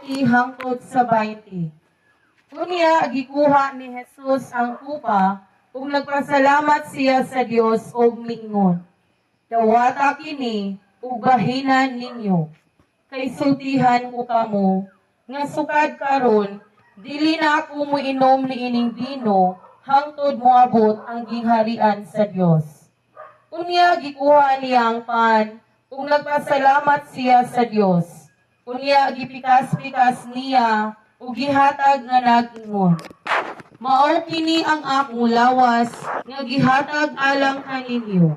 20 hangtod sa 20. Unya, gikuha ni Jesus ang kupa, ug nagpasalamat siya sa Dios og miingon, dawata kini ug bahinan ninyo. Kay sultihan ko kamo, nga sukad karon, dili na ako moinom ni ining bino, hangtod moabot ang gingharian sa Dios. Unya, gikuha niya ang pan, ug nagpasalamat siya sa Dios. Unya, gipikas-pikas niya, ug gihatag nga nag-ingon, mao kini ang akong lawas nga gihatag alang kaninyo.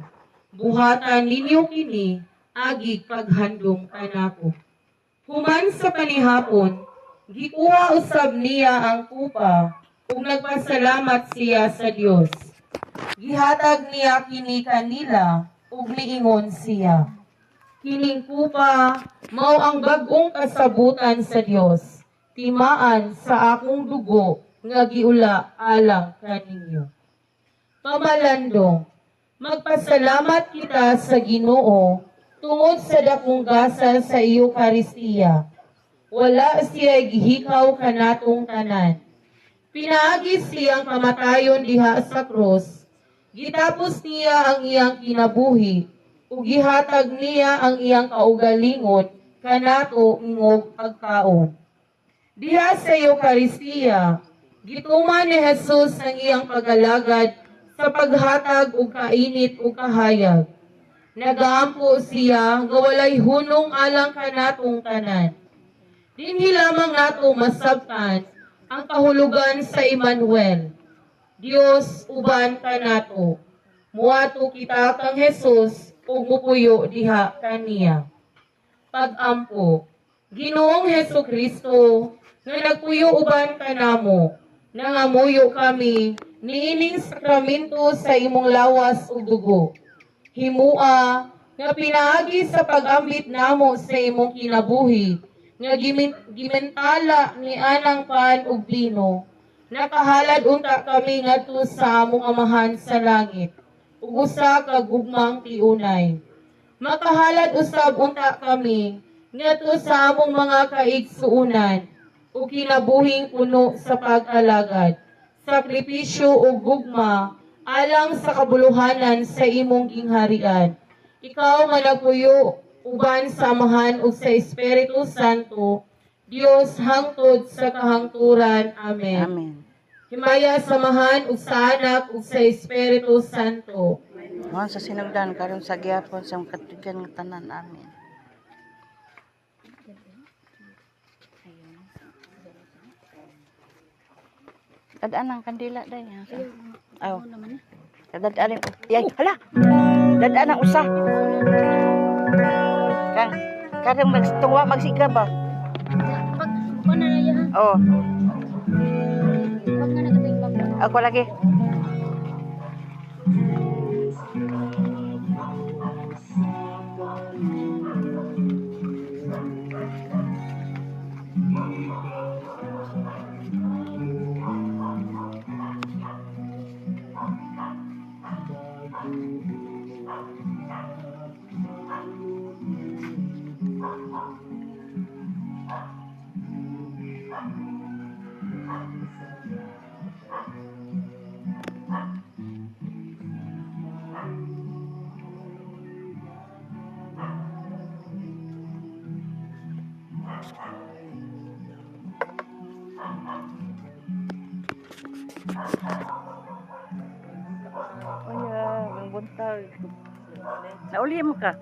Buhatan ninyo kini agig paghandom kanako. Human sa panihapon, gikuha usab niya ang kupa ug nagpasalamat siya sa Dios. Gihatag niya kini kanila ug miingon siya, kining kupa mao ang bag-ong kasabutan sa Dios, timaan sa akong dugo nga giula alang kaninyo. Pamalandong, magpasalamat kita sa Ginoo tungod sa dakong gasal sa Eucharistia. Wala siya gihikaw kanatong tanan. Pinaagi siyang kamatayon diha sa krus. Gitapos niya ang iyang kinabuhi ug gihatag niya ang iyang kaugalingon kanato ingog pagkaon. Diha sa Eucharistia, gituman ni Jesus ang iyang pagalagad sa paghatag og kainit ug kahayag. Nagaampo siya nga walay hunong alang kanatong tanan. Dinhi lamang nato masabtan ang kahulugan sa Emmanuel, Dios uban kanato. Muadto kita kang Jesus ug mupuyo diha kaniya. Pag-ampo, Ginoong Hesukristo, nga nagpuyo uban kanamo, nangamuyo kami niining sakramento sa imong lawas ug dugo. Himua nga pinaagi sa pag-ambit namo sa imong kinabuhi, nga gimintala ni anang pan ug bino, nakahalad unta kami ngadto sa among Amahan sa langit, ug usa ka gugmang tiunay. Makahalad usab unta kami ngadto sa among mga kaigsuonan, ug kinabuhing puno sa pag-alagad, sakripisyo ug gugma, alang sa kabuluhanan sa imong gingharian. Ikaw nga nagpuyo uban sa Amahan ug sa Espiritu Santo, Dios hangtod sa kahangturan. Amen. Amen. Himaya sa Amahan ug sa Anak ug sa Espiritu Santo. Mo sa sinugdan karon sa gihapon sa katuigan nga tanan. Amen. Dadaan ang kandila day. Oh. Dadaan ang yay, hala. Dadaan ang usa. Kan karang magtuwa magsiga ba? Pag na na yan. Oh, Pag nga nagating baba. ako lagi. Ang buntag. Nauli mo ka?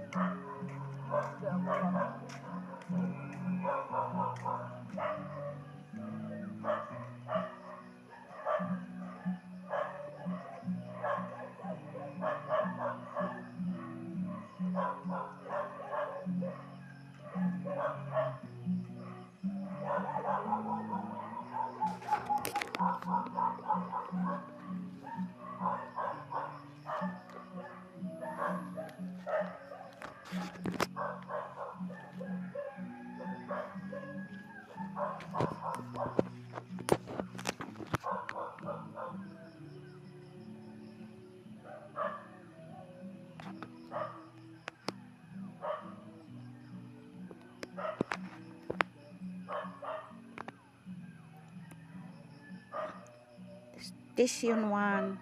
Station 1.